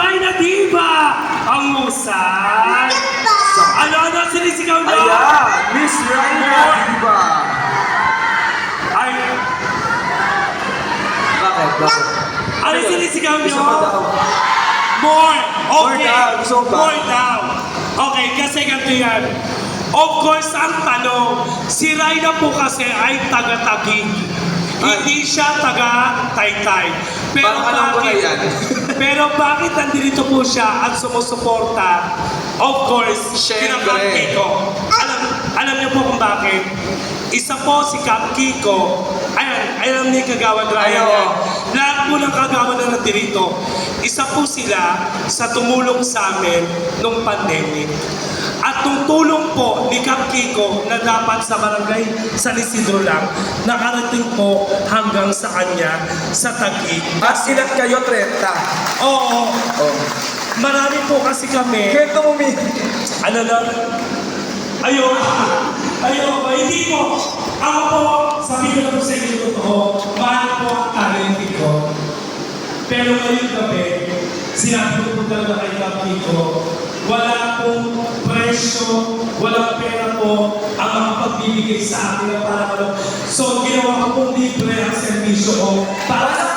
tunay na diva, ang musay. Ano sinisigaw nyo? Ayan, Miss Raina, diba? Ay, Bakit? ano sinisigaw nyo? Gusto mo daw? More! More Okay. daw. Gusto mo ba? More daw. Okay, kasi ganito yan. Of course, ang tanong, si Raina po kasi ay taga-Taguig. Hindi siya taga-Taytay. Pero Parang alam ko na bakit? yan. Pero bakit nandito po siya at sumusuporta? Of course, Siyempre. kina Kap Kiko. Alam niyo po kung bakit? Isa po si Kap Kiko. Alam ni Kagawad Ryan Ayaw. yan. Lahat po ng Kagawad na nandito. Isa po sila sa tumulong sa amin nung pandemic. At nung tulong po ni Kap Kiko na dapat sa barangay San Isidro lang, nakarating po hanggang sa kanya sa Taguig. At ilan kayo, 30? Oo, Oh. marami po kasi kami. Kwento mo, Mi. Ano lang? Ayun. Hindi po. Ako po, sabi ko na po sa inyo totoo, mahal po ang talent ko. Pero ngayon gabi, sinabi ko po talaga kay Kap Kiko, wala pong presyo, walang pera po ang makapagbibigay sa akin ng para ano. So, ginawa ko pong libre ang servisyo ko para sa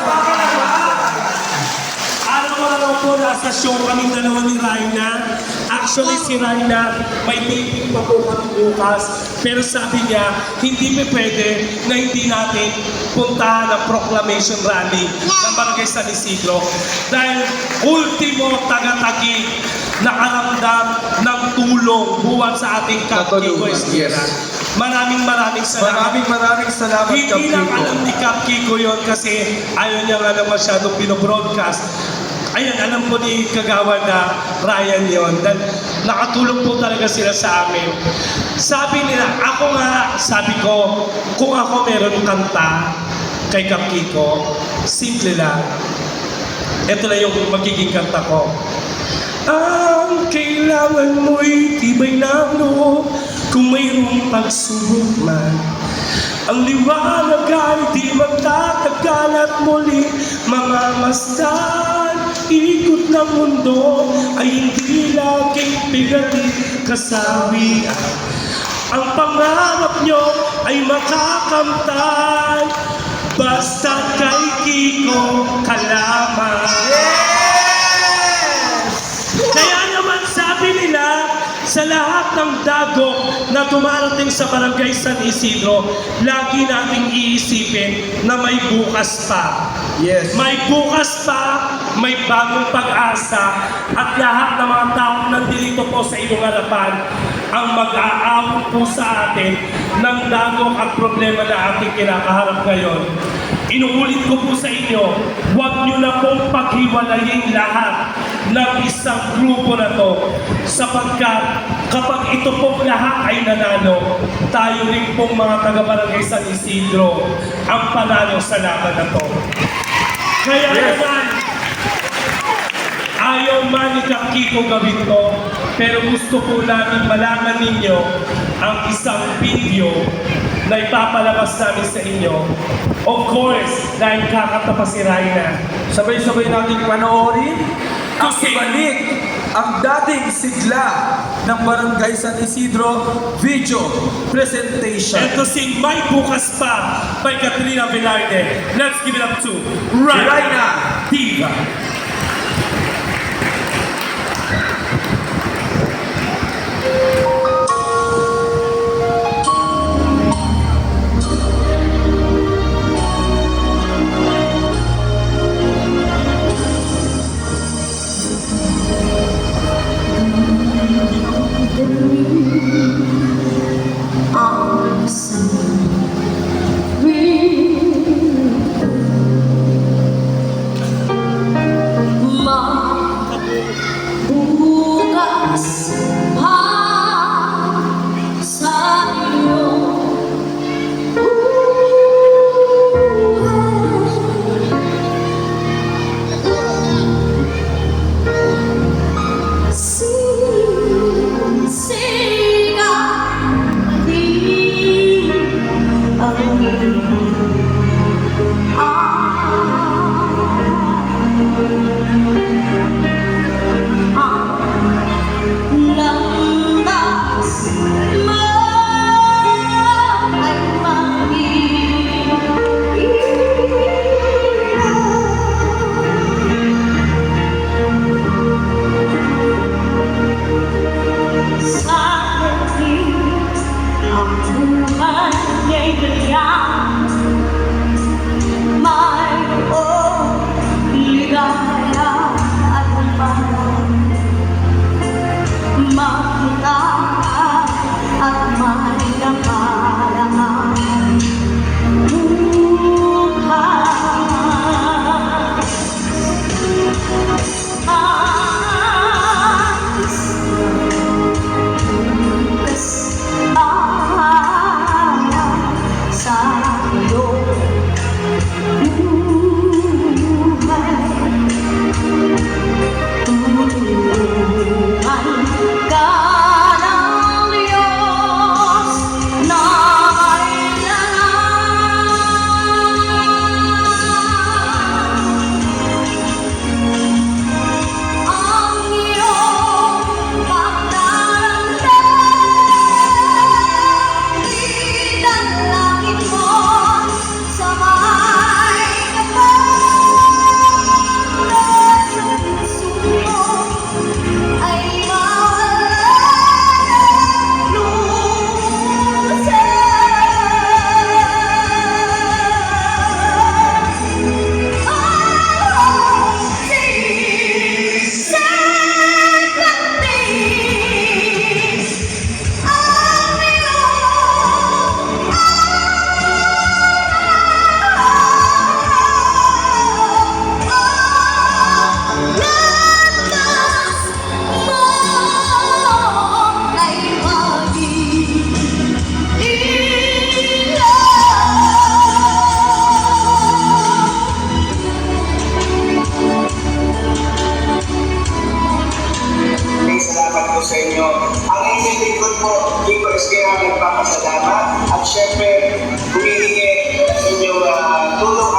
araw-araw po nasa show kami dalawa ni Raina. Actually, si Raina, may taping pa po kami bukas. Pero sabi niya, hindi pa pwede na hindi natin puntahan ang proclamation rally ng Barangay San Isidro. Dahil ultimo taga-Taguig nakaramdam ng tulong buwan sa ating Kap Kiko Natulungan, Esquina. yes. Maraming salamat. Maraming salamat, Kap Hindi lang Kiko. alam ni Kap Kiko yun kasi ayaw niya nga lang masyadong pinobroadcast. Ayan, alam ko ni Kagawad na Ryan yun. Dahil nakatulong po talaga sila sa amin. Sabi nila, sabi ko, kung ako meron kanta kay Kap Kiko, simple lang. Ito na yung magiging kanta ko. Ang kailangan mo'y tibay ng loob kung mayroong pagsubok man. Ang liwanag ay di magtatagal at muli mamamasdan. Ikot ng mundo ay hindi laging bigati kasawian. Ang pangarap nyo ay makakamtan basta kay Kiko ka lamang. Kaya naman sabi nila, sa lahat ng dagok na dumarating sa Barangay San Isidro, lagi nating iisipin na may bukas pa. Yes. May bukas pa, may bagong pag-asa, at lahat ng mga taong nandito po sa inyong harapan ang mag-aawit po sa atin ng dagok at problema na ating kinakaharap ngayon. Inuulit ko po sa inyo, huwag nyo na pong paghiwalayin lahat ng isang grupo na to sapagkat kapag ito pong lahat ay nanalo, tayo rin pong mga taga-Barangay San Isidro ang panalo sa laban na to. Kaya naman, ayaw man ni Kap Kiko gawin to, pero gusto po namin malaman ninyo ang isang video na ipapalabas namin sa inyo. Of course, dahil kakanta pa si Raina. Sabay-sabay natin panoorin ang Kasi- ibalik ang dating sigla ng Barangay San Isidro video presentation. Ito si May Bukas Pa by Katrina Velarde. Let's give it up to Raina Raina Diva. Mom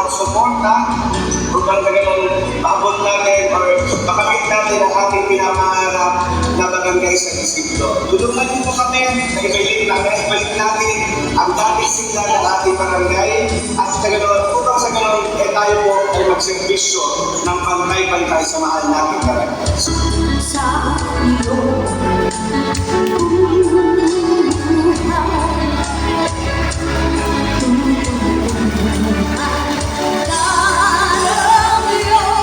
suporta upang ganun maabot natin or makamit natin ang ating pinapangarap na barangay San Isidro. Tulungan niyo po kami na ibalik natin ang dating sigla ng ating barangay at sa ganun, upang sa ganun, tayo po ay magservisyo ng pantay-pantay sa mahal nating barangay. Sa iyong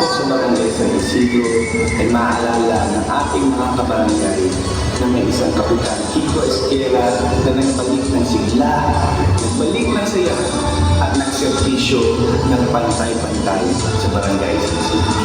Sa barangay San Isidro ay maalala ng ating mga kabarangay na may isang kapitan, Kiko Esquera, na nagbalik ng sigla, nagbalik ng saya at nagservisyo ng pantay-pantay sa barangay San Isidro.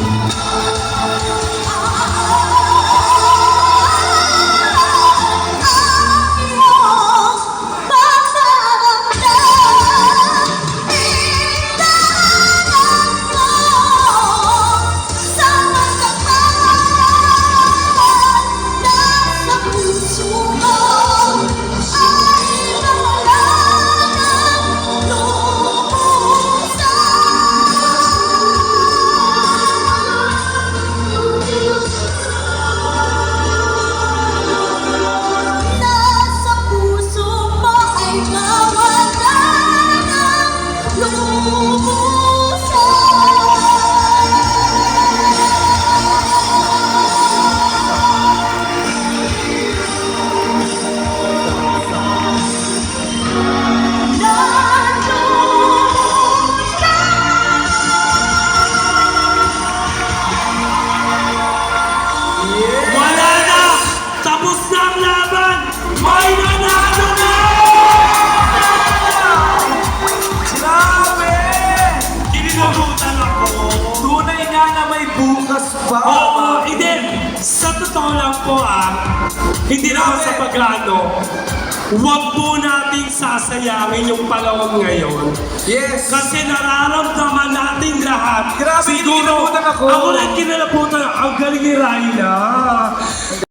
Wala na! Tapos na ang laban! May nanalo na! Grabe! Kininabutan ako. Tunay nga na may bukas pa. Oo, hindi. Sa totoo lang po hindi naman sa pag-ano. Huwag po nating sasayangin yung panahon ngayon. Yes! Kasi nararamdaman natin lahat. Grabe, kinalabutan ako. Ako lang kinalabutan. Ang galing ni Raila.